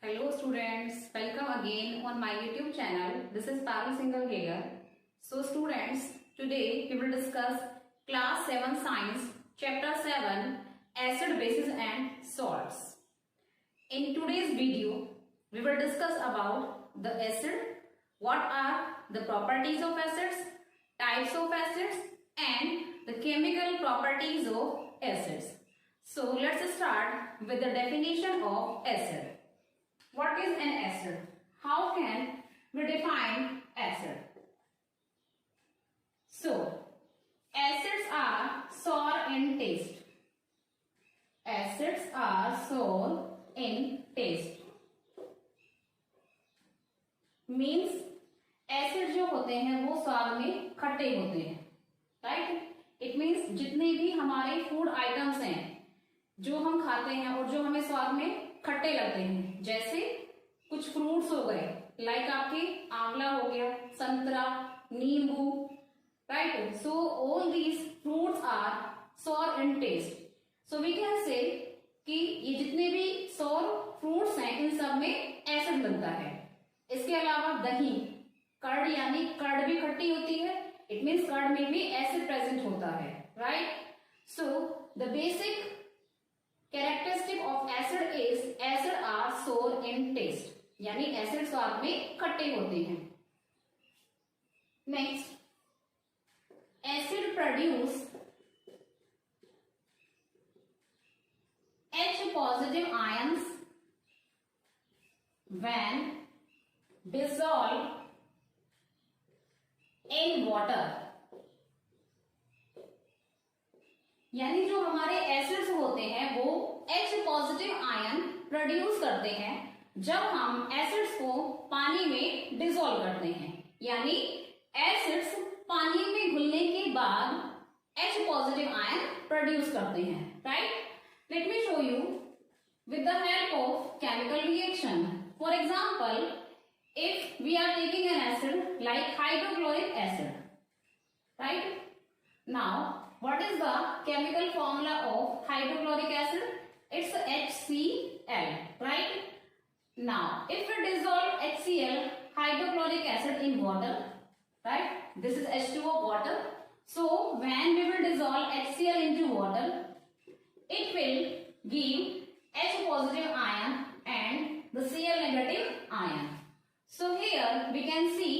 Hello students, welcome again on my YouTube channel. This is Parul Singhal here. So students, today we will discuss class 7 science chapter 7 acid bases and salts. In today's video, we will discuss about the acid, what are the properties of acids, types of acids and the chemical properties of acids. So let's start with the definition of acid. What is an acid? How can we define acid? So, acids are sour in taste. Acids are sour in taste. Means acid जो होते हैं वो स्वाद में खट्टे होते हैं, right? It means जितने भी हमारे फूड आइटम्स हैं जो हम खाते हैं और जो हमें स्वाद में खट्टे लगते हैं, जैसे कुछ फ्रूट्स हो गए, लाइक आपके आंवला हो गया, संतरा, नींबू, right? So all these fruits are sour in taste. So we can say कि ये जितने भी सॉर फ्रूट्स हैं इन सब में एसिड बनता है. इसके अलावा दही, कर्ड, यानी कर्ड भी खट्टी होती है. इट मीन्स कर्ड में भी एसिड प्रेजेंट होता है, right? So the basic characteristic of acid is acid are sour in test, यानी एसिड स्वाद में खट्टे होते हैं. Next, acid produce H positive ions when dissolved in water. यानी जो हमारे एसिड्स होते हैं वो H पॉजिटिव आयन प्रोड्यूस करते हैं जब हम एसिड्स को पानी में डिसॉल्व करते हैं. यानी एसिड्स पानी में घुलने के बाद H पॉजिटिव आयन प्रोड्यूस करते हैं, right? Let me show you with the help of chemical reaction. For example, if we are taking an acid like hydrochloric acid, right? Now, what is the chemical formula of hydrochloric acid? It's HCl, right? Now, if we dissolve HCl, hydrochloric acid in water, right? This is H2O water. So, when we will dissolve HCl into water, it will give H positive ion and the Cl negative ion. So here we can see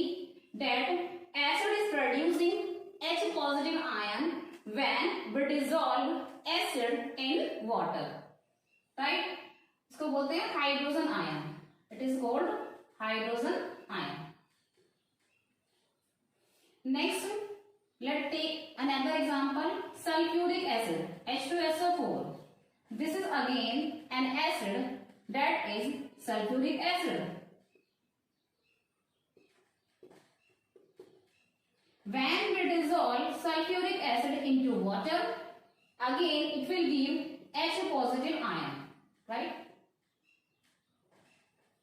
that acid is producing H positive ion when we dissolve acid in water, right? इसको बोलते हैं hydrogen ion. It is called hydrogen ion. Next, let's take another example. Sulfuric acid, H2SO4. This is again an acid, that is sulfuric acid. When we dissolve sulfuric acid into water, again it will give H positive ion, right?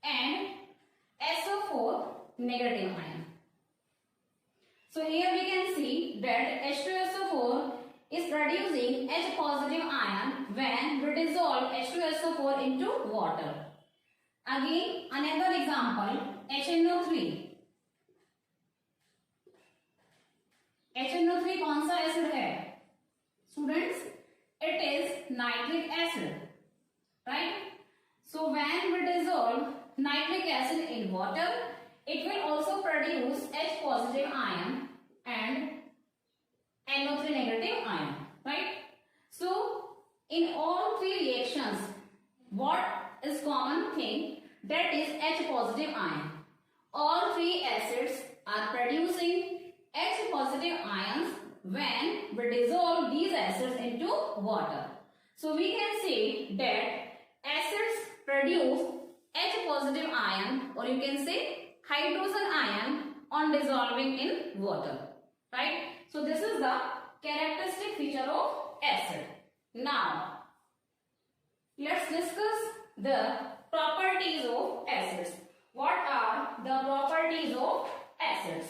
And SO4 negative ion. So here we can see that H2SO4 is producing H positive ion when we dissolve H2SO4 into water. Again, another example, HNO3. HNO3 कौन सा acid है students? It is nitric acid, right? So when we dissolve nitric acid in water, it will also produce H positive ion and NO3 negative ion, right? So in all three reactions, what is common thing? That is H positive ion. All three acids are producing H positive ions when we dissolve these acids into water. So we can say that acids produce H positive ion, or you can say hydrogen ion on dissolving in water, right? So this is the characteristic feature of acid. Now, let's discuss the properties of acids. What are the properties of acids?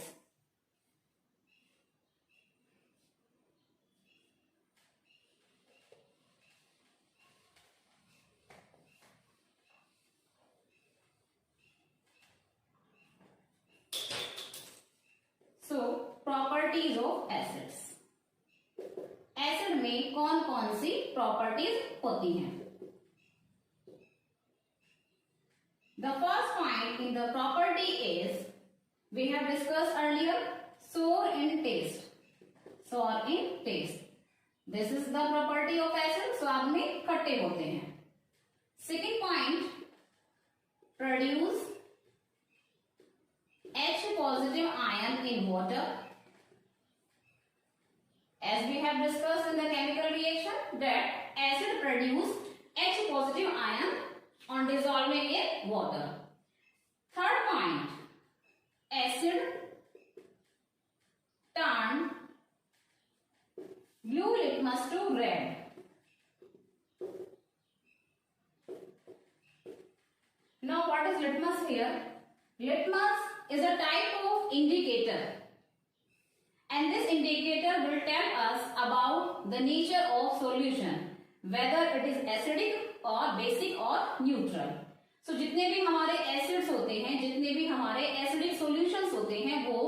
Properties of acids. Acid में कौन कौन सी properties होती हैं? The first point in the property is, we have discussed earlier, sour in taste. Sour in taste. This is the property of acid. स्वाद में खट्टे होते हैं. Second point, produce H positive ion in water. As we have discussed in the chemical reaction that acid produce H positive ion on dissolving in water. Third point, acid turn blue litmus to red. Now what is litmus here? Litmus is a type of indicator, and this indicator will tell us about the nature of solution, whether it is acidic और basic और neutral. सो जितने भी हमारे acids होते हैं, जितने भी हमारे एसिडिक सॉल्यूशंस होते हैं, वो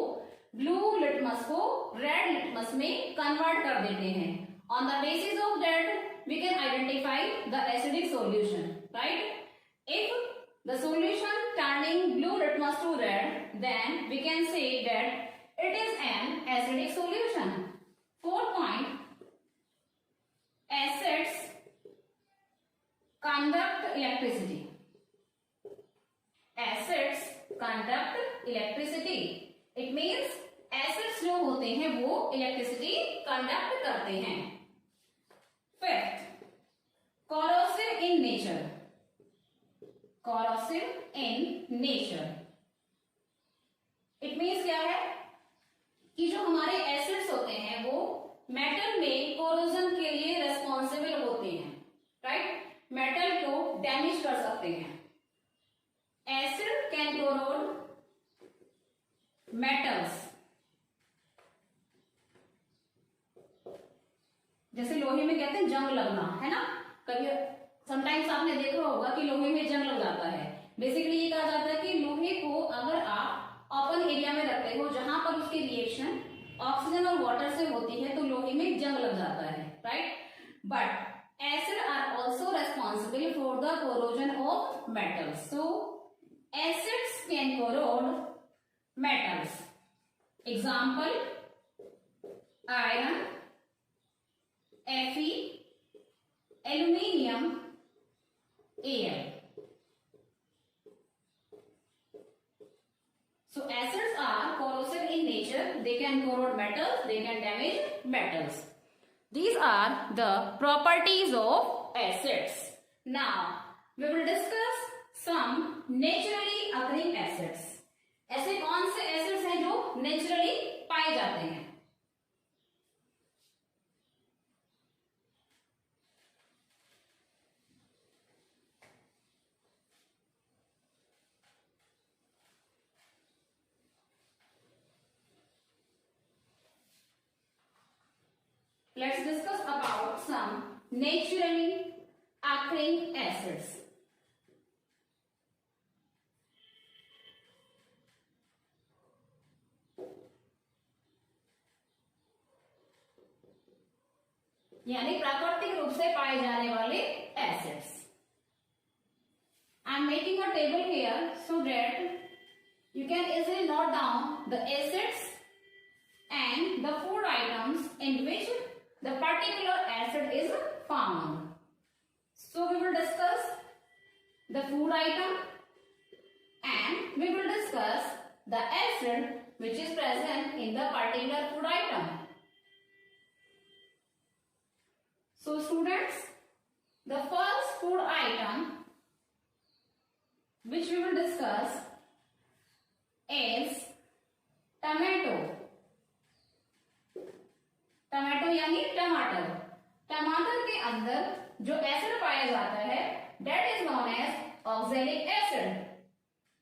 ब्लू लिटमस को रेड लिटमस में कन्वर्ट कर देते हैं। On the basis of that we can identify the acidic solution, right? If the solution turning blue litmus to red, then we can say that it is an acidic solution. Fourth point, acids conduct electricity. Acids conduct electricity. It means acids जो होते हैं वो electricity conduct करते हैं. Fifth, corrosive in nature. Corrosive in nature. It means क्या है कि जो हमारे acids होते हैं वो metal में corrosion के लिए responsible होते हैं, right? मेटल को डैमेज कर सकते हैं। एसिड कैन कोरोड मेटल्स, जैसे लोहे में कहते हैं जंग लगना, है ना? कभी समटाइम्स आपने देखा होगा कि लोहे में जंग लग जाता है। बेसिकली ये कहा जाता है कि लोहे को अगर आप ओपन एरिया में रखते हो जहां पर उसकी रिएक्शन ऑक्सीजन और वाटर से होती है तो लोहे में जंग लग जाता है, right? But acid are also responsible for the corrosion of metals. So acids can corrode metals. Example, iron, Fe, aluminium, Al. So acids are corrosive in nature. They can corrode metals, they can damage metals. These are the properties of acids. Now, we will discuss some naturally occurring acids. ऐसे कौन से acids हैं जो naturally पाए जाते हैं? Let's discuss about some naturally occurring acids. यानी प्राकृतिक रूप से पाए जाने वाले acids. I am making a table here so that you can easily note down the acids and the food items in which the particular acid is found. So we will discuss the food item and we will discuss the acid which is present in the particular food item. So students, the first food item which we will discuss is tomato. Tomato यानी टमाटर। टमाटर के अंदर जो acid पाया जाता है that is known as oxalic acid,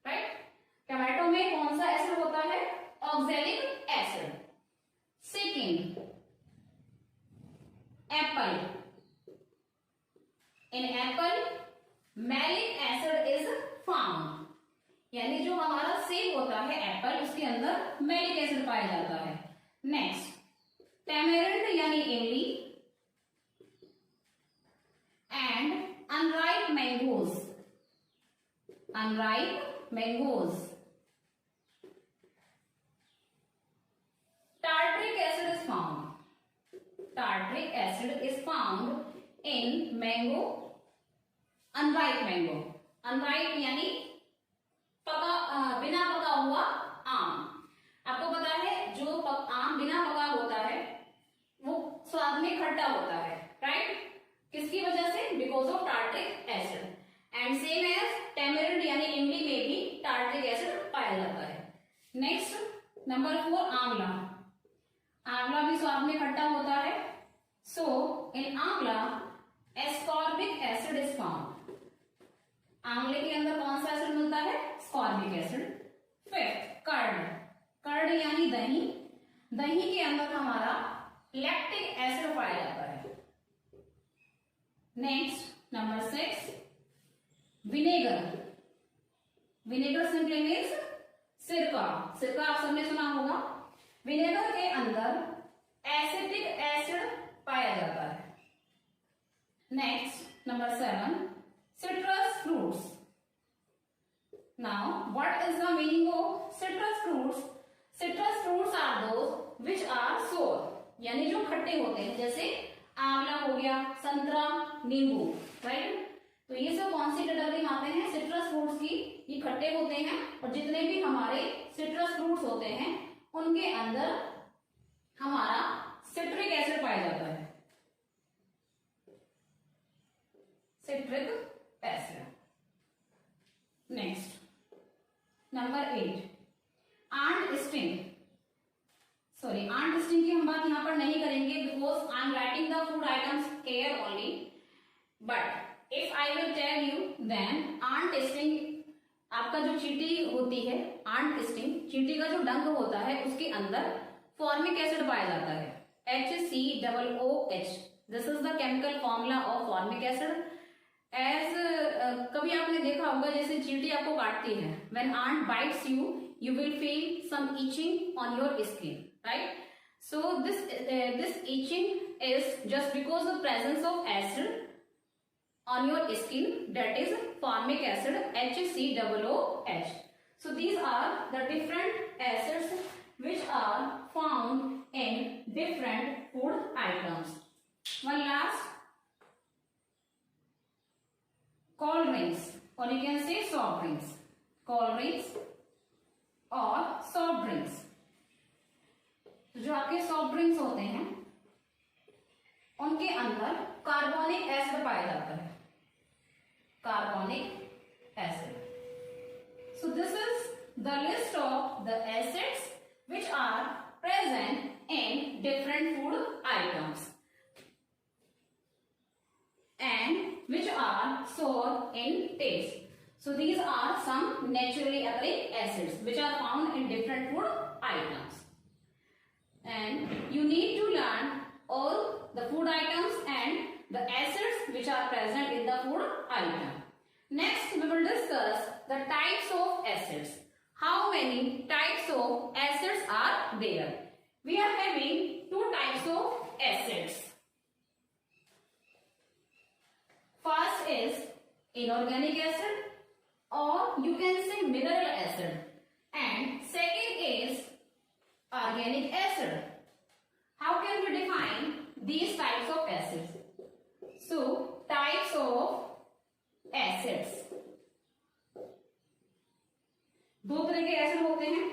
right? Tomato में कौन सा एसिड होता है? Oxalic acid. Second, Apple. In Apple malic acid is found, यानी जो हमारा सेब होता है एप्पल, उसके अंदर मैलिक एसिड पाया जाता है। नेक्स्ट टेमेरिंड यानी इमली and unripe mangoes, unripe mangoes. Tartaric acid is found, tartaric acid is found in mango, unripe mango. Unripe यानी पका, बिना पका हुआ आम। आपको पता है जो आम बिना पका होता है वो स्वाद में खट्टा होता है, राइट? किसकी वजह से? Because of tartaric acid. And same as tamarind यानी इमली में भी टार्ट्रिक एसिड पाया जाता है। नेक्स्ट नंबर 4 आंवला। आंवला भी स्वाद में खट्टा होता है। सो इन आंवला एस्कॉर्बिक एसिड इज फाउंड। आंवले के अंदर कौन सा एसिड मिलता है? Ascorbic acid. Fifth curd, curd यानी दही। दही के अंदर हमारा लैक्टिक एसिड पाया जाता है। Next number 6 vinegar. Vinegar simply means सिरका। सिरका आप सबने सुना होगा। विनेगर के अंदर एसिटिक एसिड पाया जाता है। Next number 7 citrus fruits. Now what is the meaning of citrus fruits? Citrus fruits are those which are sour, यानी जो खट्टे होते हैं, जैसे आंवला हो गया, संतरा, नींबू, राइट? तो ये सब कौन सी कैटेगरी में आते हैं? सिट्रस फ्रूट्स की। ये खट्टे होते हैं और जितने भी हमारे सिट्रस फ्रूट्स होते हैं उनके अंदर हमारा सिट्रिक एसिड पाया जाता है, citric acid. Next number 8 ant sting. Sorry, ant sting की हम बात यहाँ पर नहीं करेंगे because I am writing the food items care only, but if I will tell you then ant sting, आपका जो चींटी होती है, आंट स्टिंग, चींटी का जो डंक होता है उसके अंदर फॉर्मिक एसिड पाया जाता है, HCOOH। This is the chemical formula of formic acid. As कभी आपने देखा होगा जैसे चींटी आपको काटती है, when ant bites you, you will feel some itching on your skin, right? So this itching is just because of presence of acid on your skin, that is formic acid, HCOOH. So these are the different acids which are found in different food items. One last, cold drinks, or you can say soft drinks. Cold drinks और soft drinks. जो आपके soft drinks होते हैं उनके अंदर carbonic acid पाया जाता है, carbonic acid. So this is the list of the acids which are present in different food items and which are sour in taste. So these are some naturally occurring acids which are found in different food items. And you need to learn all the food items and the acids which are present in the food item. Next we will discuss the types of acids. How many types of acids are there? We are having two types of acids. First is inorganic acid, or you can say mineral acid, and second is organic acid. How can we define these types of acids? So types of acids, दो तरह के acid होते हैं।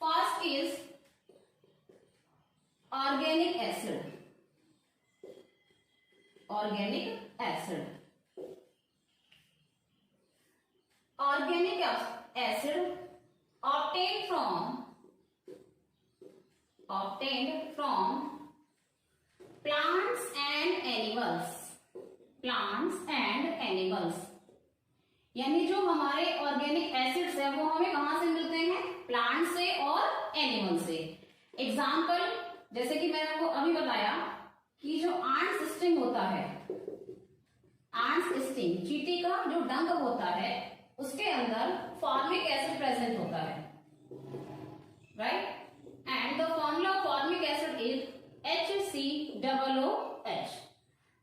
First is organic acid, organic acid. Organic acid obtained from plants and animals. Plants and animals, यानी जो हमारे organic acids है वो हमें कहां से मिलते हैं? प्लांट से और एनिमल से। एग्जाम्पल, जैसे कि मैंने आपको अभी बताया कि जो आंट स्टिंग होता है, आंट स्टिंग, चींटी का जो डंक होता है उसके अंदर फॉर्मिक एसिड प्रेजेंट होता है, right? And the formula of formic acid is HCOOH.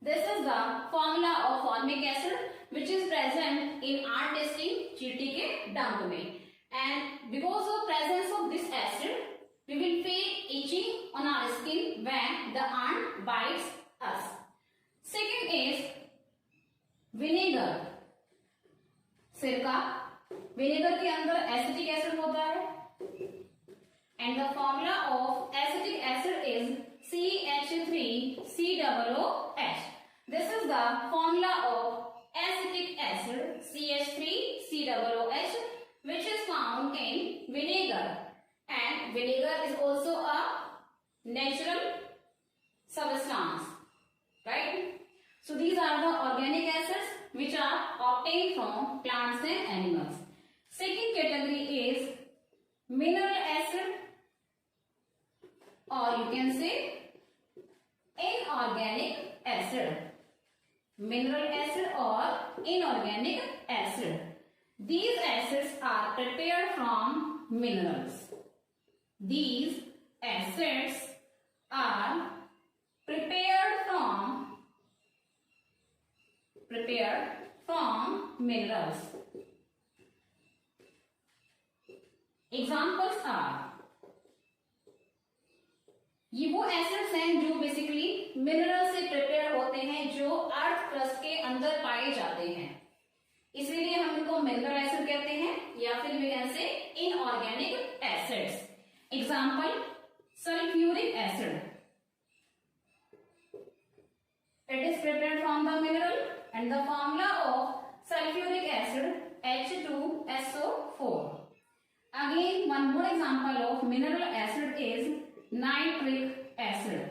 This is the formula of formic acid which is present in our testing चींटी के डंक में. And because of presence of this acid, we will feel itching on our skin when the ant bites us. Second is vinegar. सिरका. Vinegar के अंदर acetic acid होता है. And the formula of acetic acid is CH3COOH. This is the formula of acetic acid CH3COOH which is found in vinegar, and vinegar is also a natural substance, right? So these are the organic acids which are obtained from plants and animals. Second category is mineral acid, or you can say inorganic acid. Mineral acid or inorganic acid. These acids are prepared from minerals. These acids are prepared from minerals. Examples are, ये वो acids हैं जो basically mineral से prepare होते हैं, जो earth crust के अंदर पाए जाते हैं, इसलिए हम इनको मिनरल एसिड कहते हैं, या फिर we can say inorganic acids. Example, sulphuric acid. It is prepared from the mineral and the formula of sulphuric acid H2SO4. Again one more example of mineral acid is nitric acid,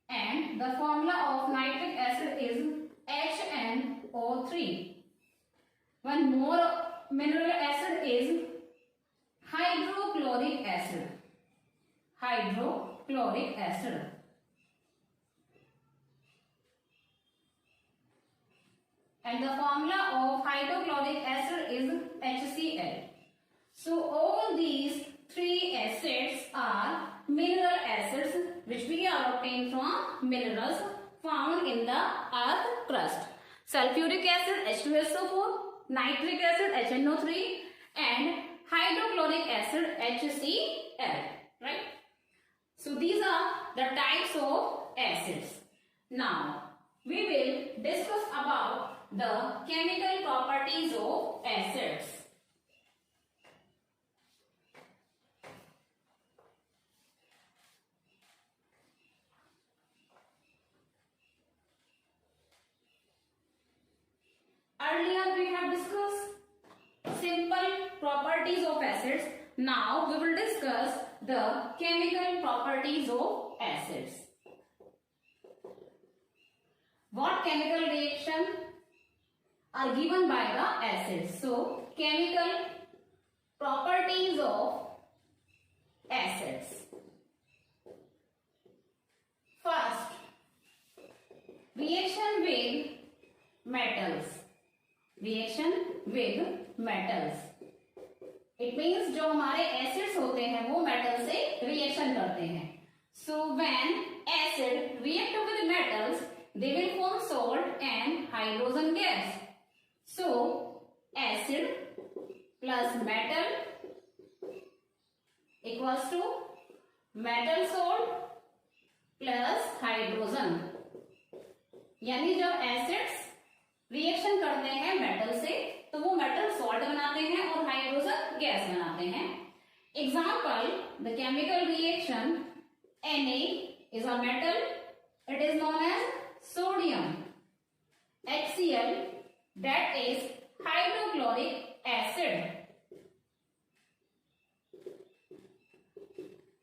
and the formula of nitric acid is HNO3. One more mineral acid is hydrochloric acid. Hydrochloric acid. And the formula of hydrochloric acid is HCl. So all these three acids are mineral acids which we are obtained from minerals found in the earth crust. Sulfuric acid H2SO4, nitric acid HNO3, and hydrochloric acid HCl, right? So these are the types of acids. Now we will discuss about the chemical properties of acids. Earlier we have discussed simple properties of acids. Now we will discuss the chemical properties of acids. What chemical reaction are given by the acids? So chemical properties of acids. First, reaction with metals. Reaction with metals. It means जो हमारे acids होते हैं वो metal से reaction करते हैं. So when acid react with metals, they will form salt and hydrogen gas. So acid plus metal equals to metal salt plus hydrogen. यानी जब एसिड्स रिएक्शन करते हैं मेटल से तो वो मेटल सॉल्ट बनाते हैं और हाइड्रोजन गैस बनाते हैं. Example, the chemical reaction Na is a metal, it is known as sodium. HCl, that is hydrochloric acid.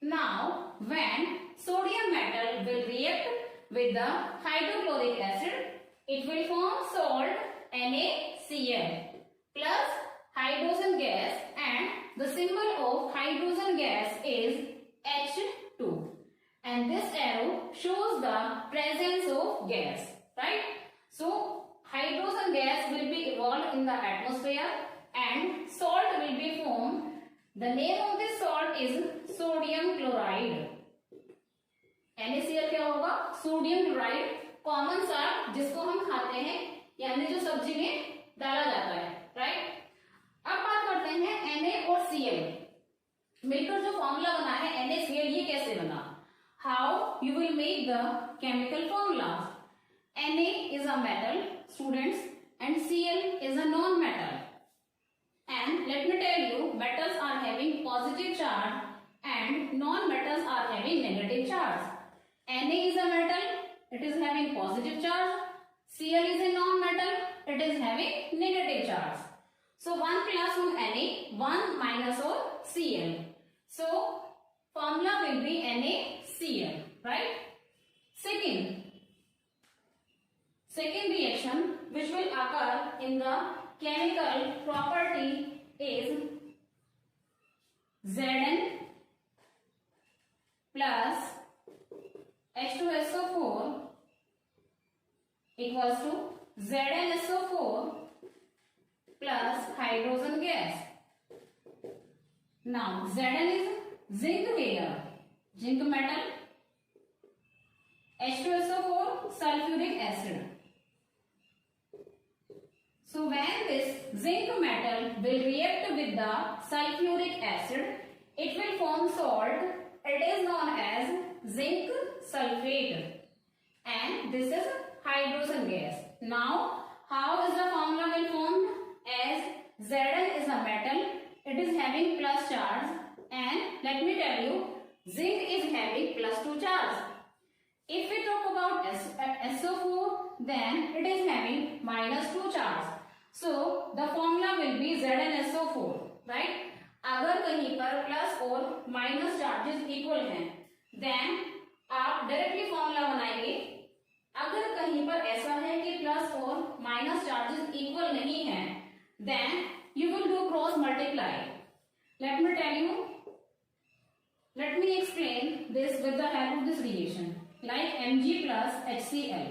Now when sodium metal will react with the hydrochloric acid, it will form salt NaCl plus hydrogen gas, and the symbol of hydrogen gas is H2, and this arrow shows the presence of gas, right? So hydrogen gas will be evolved in the atmosphere and salt will be formed. The name of this salt is sodium chloride. NaCl क्या होगा? Sodium chloride, common salt जिसको हम खाते हैं, यानी जो सब्जी में डाला जाता है, राइट। अब बात करते हैं Na और Cl मिलकर जो फॉर्मूला बना है NaCl, ये कैसे बना? How you will make the chemical formulas? Na is a metal, students, and Cl is a non-metal. And let me tell you, metals are having positive charge and non-metals are having negative charge. Na is a metal, it is having positive charge. Cl is a non-metal, it is having negative charge. So 1 plus on Na, 1 minus on Cl. So formula will be NaCl, right? Second reaction which will occur in the chemical property is Zn plus H2SO4 equals to ZnSO4 plus hydrogen gas. Now Zn is zinc here, zinc metal, H2SO4 sulfuric acid. So when this zinc metal will react with the sulfuric acid, it will form salt. It is known as zinc sulfate, and this is hydrogen gas. Now how is the formula will formed? As Zn is a metal, it is having plus charge, and let me tell you, zinc is having plus 2 charge. If we talk about SO4, then it is having minus 2 charge. So the formula will be ZnSO4, right? अगर कहीं पर plus और minus charges equal हैं, then आप directly formula बनाएंगे। अगर कहीं पर ऐसा है कि प्लस और माइनस चार्जेस इक्वल नहीं है, then you will do cross multiply. Let me tell you, let me explain this with the help of this reaction, like Mg plus HCl.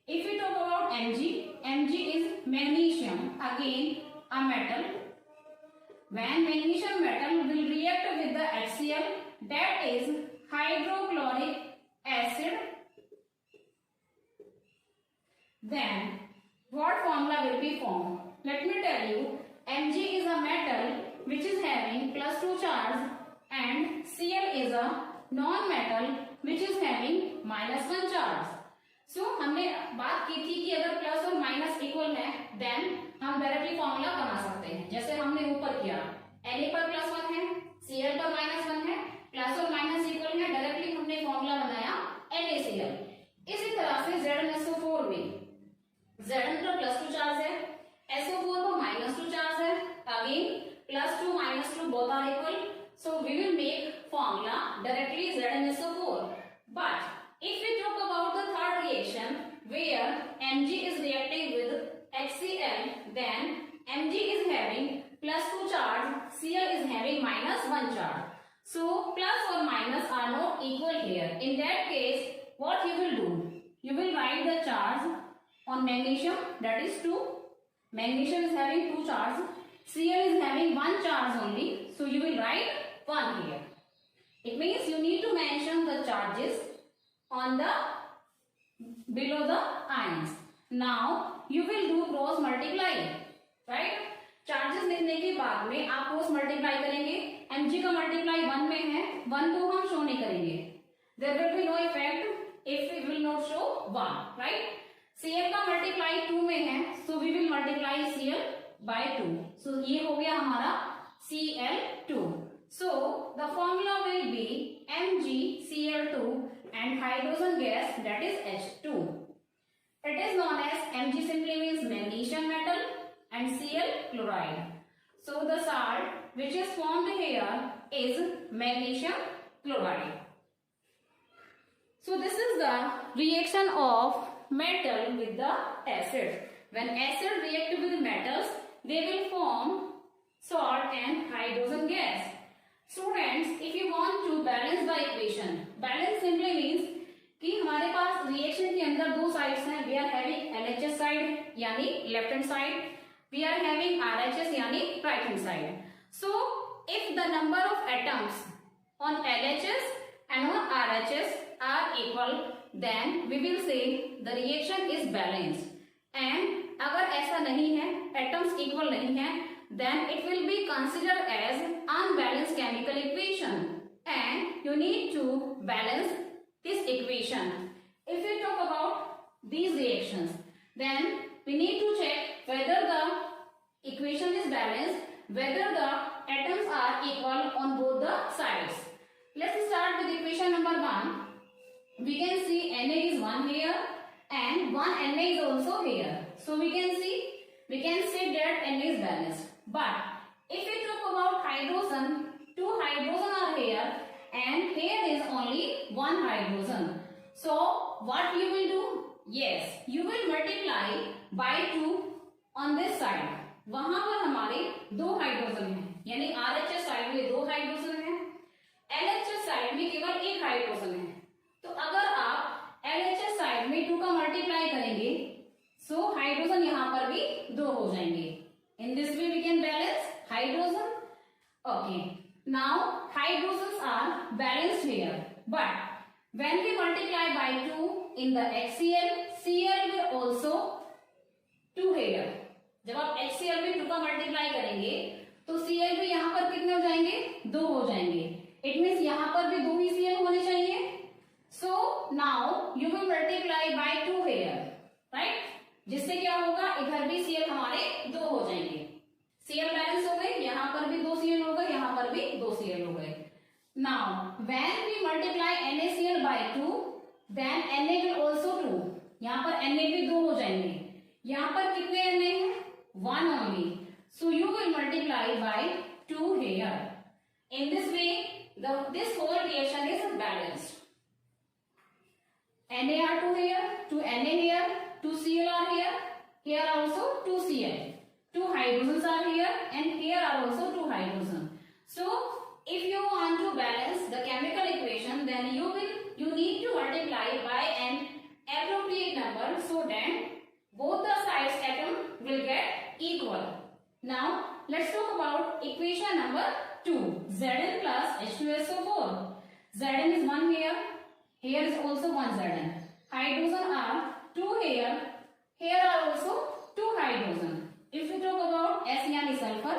If we talk about Mg is magnesium, again a metal. When magnesium metal will react with the HCl, that is hydrochloric acid, then what formula will be formed? Let me tell you, Mg is a metal which is having plus 2 charge, and Cl is a non-metal which is having minus 1 charge. So हमने बात की थी कि अगर plus और minus equal है, then हम directly formula बना सकते हैं, जैसे हमने ऊपर किया। Na पर प्लस 1 है, Cl पर माइनस 1 है, प्लस और माइनस इक्वल है, डायरेक्टली हमने फॉर्मूला बनाया NaCl। इसी तरह से ZnSO4 में Zn पर प्लस 2 चार्ज है, SO4 पर माइनस 2 चार्ज है, again plus 2 minus 2 both are equal, so we will make formula directly ZnSO4. But if we talk about the third reaction where Mg is reacting with HCl, then Mg is having plus 2 charge, Cl is having minus 1 charge. So plus or minus are not equal here. In that case, what you will do? You will write the charge on magnesium, that is 2. Magnesium is having 2 charge. Cl is having 1 charge only. So you will write 1 here. It means you need to mention the charges on the below the ions. Now you will do cross multiply, right? Charges लिखने के बाद में आप cross multiply करेंगे। Mg का multiply 1 में है, 1 को हम शो नहीं करेंगे। There will be no effect if we will not show 1, right? Cl का मल्टीप्लाई 2 में है, so we will multiply Cl by 2. So ये हो गया हमारा Cl2. So the formula will be MgCl2 and hydrogen gas, that is H2. It is known as Mg simply means magnesium metal and Cl chloride. So the salt which is formed here is magnesium chloride. So this is the reaction of metal with the acid. When acid react with metals, they will form salt and hydrogen gas. Students, if you want to balance the equation, balance simply means कि हमारे पास reaction के अंदर दो sides हैं, we are having LHS side यानी left hand side we are having RHS यानी right hand side. So if the number of atoms on LHS and on RHS are equal, then we will say the reaction is balanced. And अगर ऐसा नहीं है, atoms equal नहीं है, then it will be considered as unbalanced chemical equation, and you need to balance this equation. If we talk about these reactions, then we need to check whether the equation is balanced, whether the atoms are equal on both the sides. Let's start with equation number 1. We can see Na is 1 here and 1 Na is also here. So we can say that Na is balanced. But if we talk about hydrogen, 2 hydrogen are here and here is only 1 hydrogen. So what you will do? Yes, you will multiply by 2 on this side. वहां पर हमारे 2 hydrogen हैं, यानी RHS side में 2 hydrogen हैं, LHS side में केवल 1 hydrogen है. तो अगर आप LHS साइड में 2 का मल्टीप्लाई करेंगे, सो हाइड्रोजन यहाँ पर भी 2 हो जाएंगे. In this way we can balance hydrogen. Okay, now hydrogens are balanced here, but when we multiply by 2 in the HCl, Cl will also 2 here. जब आप HCl में 2 का मल्टीप्लाई करेंगे तो Cl भी यहाँ पर कितने हो जाएंगे? 2 हो जाएंगे. It means यहाँ पर भी 2 ही Cl होने चाहिए. So now you will multiply by 2 here, right? जिससे क्या होगा? इधर भी Cl हमारे 2 हो जाएंगे. Cl बैलेंस हो गए, यहाँ पर भी 2 Cl हो गए, यहाँ पर भी 2 Cl हो गए. Now when we multiply NaCl by 2, then Na will also 2. यहाँ पर Na भी 2 हो जाएंगे. यहाँ पर कितने Na हैं? 1 only. So you will multiply by 2 here. In this way, this whole reaction is balanced. Na are 2 here, 2 Na here, 2 Cl are here. Here also 2 Cl. 2 hydrogens are here and here are also 2 hydrogens. So if you want to balance the chemical equation, then you need to multiply by an appropriate number so that both the sides atom will get equal. Now let's talk about equation number 2. Zn plus H2SO4. Zn is 1 here. Here is also 1 Zn. Hydrogen are 2 here. Here are also 2 hydrogen. If we talk about S yani sulfur,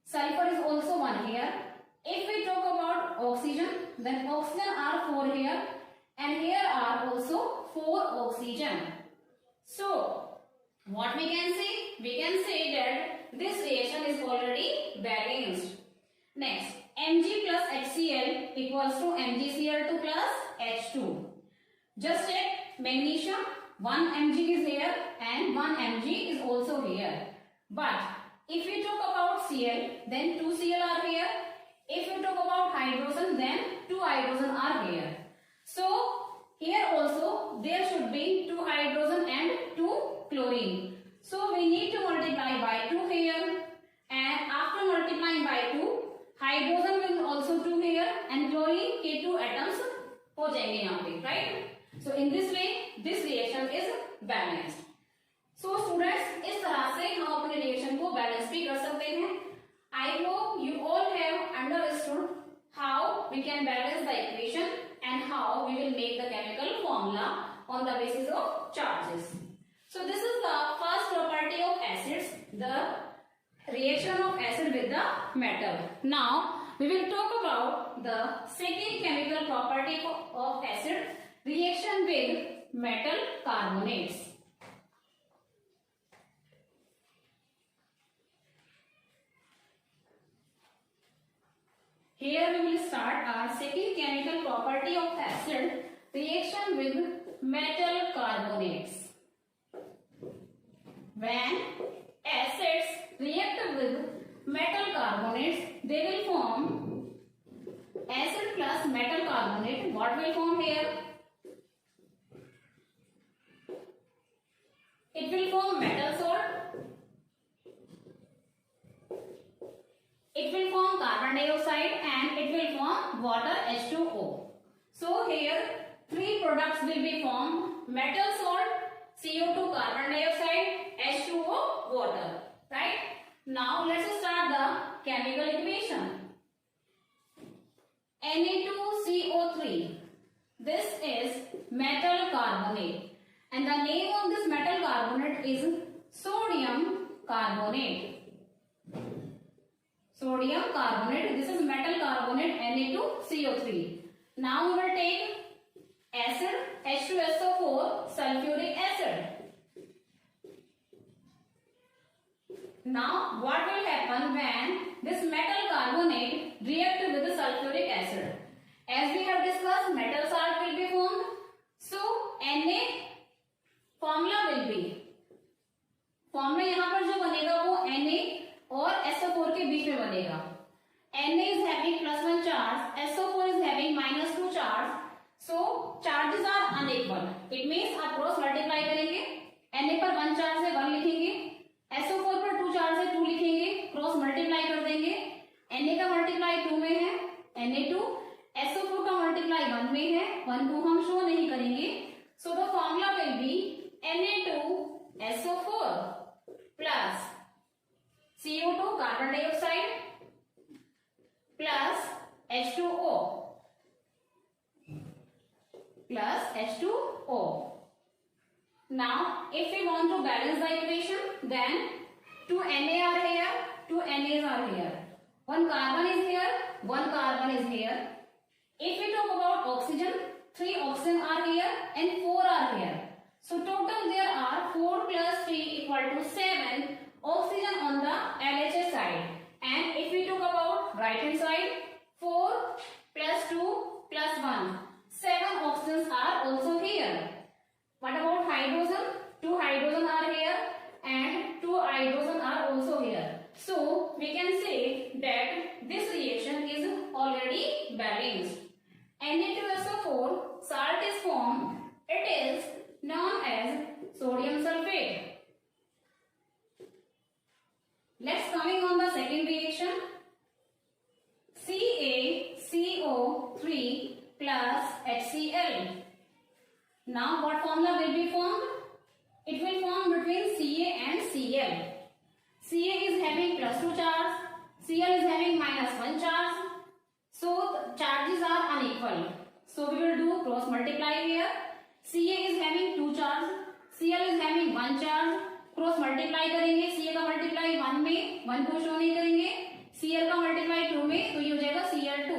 sulfur is also 1 here. If we talk about oxygen, then oxygen are 4 here and here are also 4 oxygen. So what we can say? We can say that this reaction is already balanced. Next, Mg plus HCl equals to MgCl2 plus H2. Just check, magnesium 1 Mg is here and 1 Mg is also here. But if we talk about Cl, then 2 Cl are here. If we talk about hydrogen, then 2 hydrogen are here. So here also there should be 2 hydrogen and 2 chlorine. So we need to multiply by 2 here, and after multiplying by 2, hydrogen will also 2 here and chlorine के 2 atoms हो जाएंगे यहाँ पे, right? So in this way this reaction is balanced. So students, इस तरह से हम अपने रिएक्शन को बैलेंस भी कर सकते हैं. I hope you all have understood how we can balance the equation and how we will make the chemical formula on the basis of charges. So this is the first property of acids, the reaction of acid with the metal. Now we will talk about the second chemical property of acid, reaction with metal carbonates. Here we will start our second chemical property of acid, reaction with metal carbonates. When acids react with metal carbonates, they will form acid plus metal carbonate. What will form here? It will form metal salt. It will form carbon dioxide and it will form water H2O. So here 3 products will be formed: metal salt, CO2 carbon dioxide, H2O water. right? Now let's start the chemical equation. Na2CO3. This is metal carbonate, and the name of this metal carbonate is sodium carbonate. Sodium carbonate. This is metal carbonate Na2CO3. Now we will take acid H2SO4 sulfuric acid. Now what will happen when this metal carbonate react with the sulfuric acid? As we have discussed, metal salt will be formed. So Na formula will be, formula यहाँ पर जो बनेगा वो Na और SO4 के बीच में बनेगा. Na is having +1 charge, SO4 is having -2 charge. So charges are unequal. It means आप क्रॉस मल्टीप्लाई करेंगे. Na पर 1 चार्ज है 1 लिखेंगे, SO4 पर 2 चार्ज है 2 लिखेंगे, क्रॉस मल्टीप्लाई कर देंगे. Na का मल्टीप्लाई 2 में है Na2, SO4 का मल्टीप्लाई 1 में है, 1 को हम शो नहीं करेंगे. So the formula will be Na2SO4 plus CO2 carbon dioxide plus H2O plus H2O. Now if we want to balance the equation, then 2 Na are here, 2 Nas are here, 1 carbon is here, 1 carbon is here. If we talk about oxygen, 3 oxygen are here and 4 are here. So total there are 4 plus 3 equal to 7 oxygen on the LHS side. And if we talk about right hand side, 4 plus 2 plus 1, 7 oxygens are also here. What about hydrogen? 2 hydrogen are here and 2 hydrogen are also here. So we can say that this reaction is already balanced. Na2SO4 salt is formed. It is known as sodium sulfate. Let's coming on the second reaction. CaCO3 plus HCl. Now what formula will be formed? It will form between Ca and Cl. Ca is having +2 charge, Cl is having -1 charge. So the charges are unequal. So we will do cross multiply here. Ca is having 2 charge, Cl is having 1 charge. Cross multiply करेंगे. Ca का multiply 1 में, 1 को show नहीं करेंगे. Cl का multiply 2 में, तो ये हो जाएगा Cl2.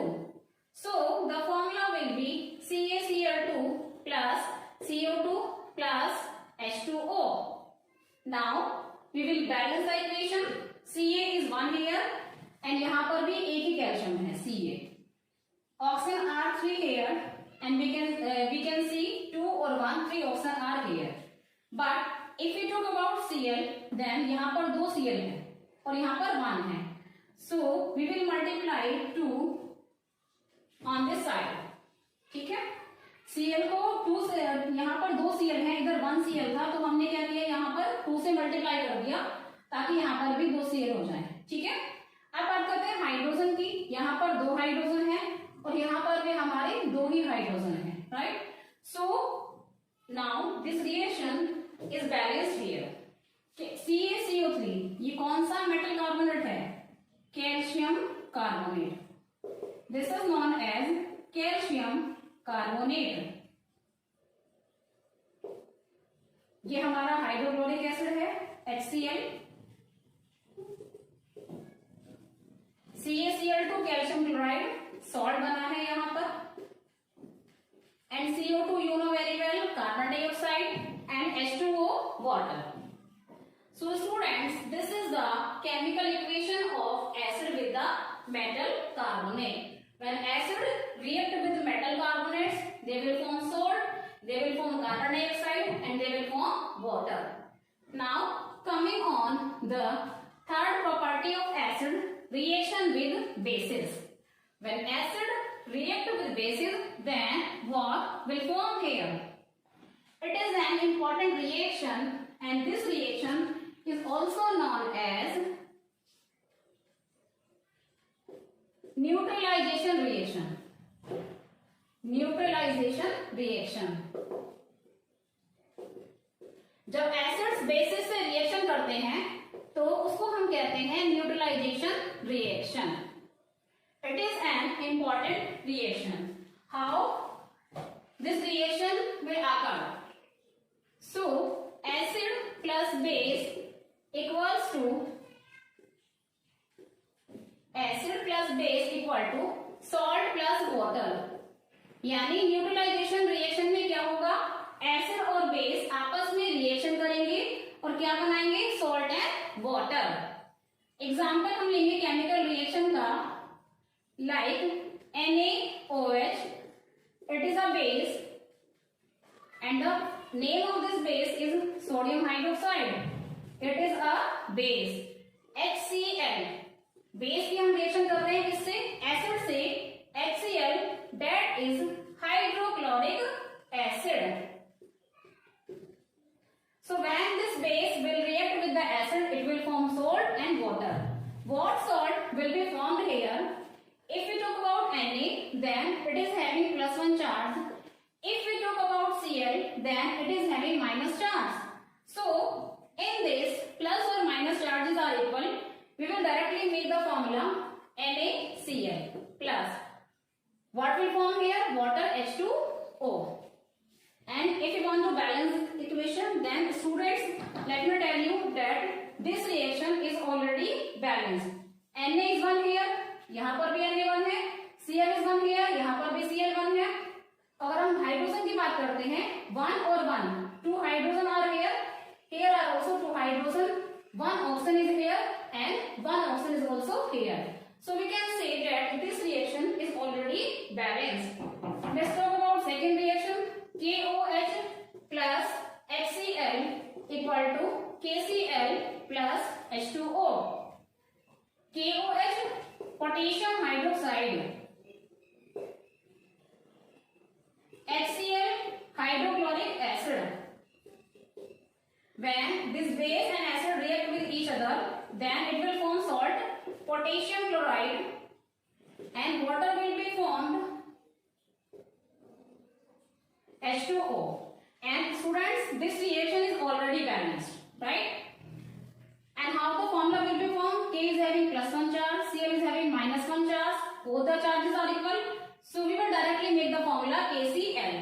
So the formula will be CaCl2 plus CO2 plus H2O. Now we will balance the equation. Ca is 1 here and यहाँ पर भी एक ही कैल्शियम है Ca. Oxygen are 3 here and we can see 2 और 1, 3 oxygen are here. But if we talk about Cl, then यहाँ पर 2 Cl है और यहाँ पर 1 है. So we will multiply 2 on this side. ठीक है. Cl को 2 से, यहाँ पर 2 Cl है, इधर 1 Cl था, तो हमने क्या किया, यहाँ पर 2 से मल्टीप्लाई कर दिया ताकि यहाँ पर भी 2 Cl हो जाए. ठीक है. अब बात करते हैं हाइड्रोजन की. यहाँ पर 2 हाइड्रोजन है और यहाँ पर भी हमारे 2 ही हाइड्रोजन है. Right. So now this reaction is balanced here. CaCO3 ये कौन सा मेटल कार्बोनेट है? Calcium carbonate. This is known as calcium carbonate. ये हमारा हाइड्रोक्लोरिक एसिड है HCl. CaCl2 calcium chloride salt बना है यहाँ पर. And CO2 you know very well, carbon dioxide and H2O water. So students, this is the chemical equation of acid with the metal carbonate. When acid react with metal carbonates, they will form salt, they will form carbon dioxide and they will form water. Now coming on the third property of acid, reaction with bases. When acid react with bases, then what will form here? It is an important reaction and this reaction is also known as neutralization reaction. Neutralization reaction. जब acids bases से reaction करते हैं तो उसको हम कहते हैं neutralisation reaction. It is an important reaction. How this reaction will occur? So acid plus base equals to salt plus water. यानी न्यूट्रलाइजेशन रिएक्शन में क्या होगा, एसिड और बेस आपस में रिएक्शन करेंगे और क्या बनाएंगे, सॉल्ट एंड वाटर. एग्जाम्पल हम लेंगे केमिकल रिएक्शन का, like NaOH. It is a base and the name of this base is sodium hydroxide. It is a base. HCl. Base की हम रिएक्शन कर रहे हैं किससे, एसिड से. HCl that is hydrochloric acid. So when this base will react with the acid, it will form salt and water. What salt will be formed here? If we talk about Na, then it is having +1 charge. If we talk about Cl, then it is having minus charge. So in this plus or minus charges are equal, we will directly make the formula NaCl plus. What will form here? Water, H2O. And if you want to balance the equation, then students, let me tell you that this reaction is already balanced. Na is 1 here, यहाँ पर भी Na1 है. Cl is 1 here, यहाँ पर भी Cl1 है. अगर हम हाइड्रोजन की बात करते हैं, 1 और 1, 2 hydrogen are here. Here are also 2 hydrogen. 1 oxygen is here and 1 oxygen is also here. So we can say that this reaction is already balanced. Let's talk about second reaction. KOH plus HCl equal to KCl plus H2O. KOH, potassium hydroxide. HCl, hydrochloric acid. When this base and acid react with each other, then it will form salt, potassium chloride, and water will be formed, H2O. And students, this reaction is already balanced, right? And how the formula will be formed? K is having +1 charge, Cl is having -1 charge. Both the charges are equal. So we will directly make the formula KCl.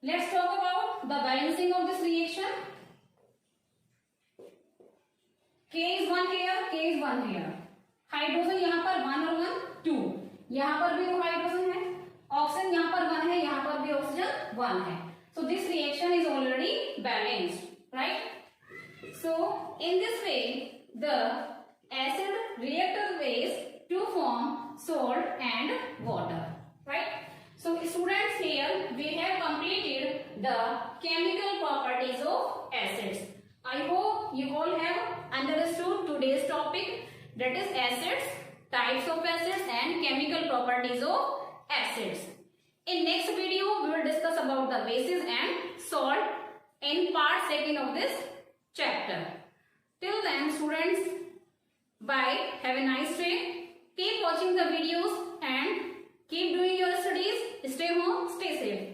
Let's talk about the balancing of this reaction. K is 1 here, K is 1 here. Hydrogen यहाँ पर 1 और 1, 2. यहाँ पर भी 2 hydrogen है. Oxygen यहाँ पर 1 है, यहाँ पर भी ऑक्सीजन 1 है. So this reaction is already balanced, right? So in this way, the acid react with base to form salt and water, right? So students, here we have completed the chemical properties of acids. I hope you all have understood today's topic, that is acids, types of acids and chemical properties of acids. In next video, we will discuss about the bases and salt in part 2 of this chapter. Till then, students, bye. Have a nice day. Keep watching the videos and keep doing your studies. Stay home, stay safe.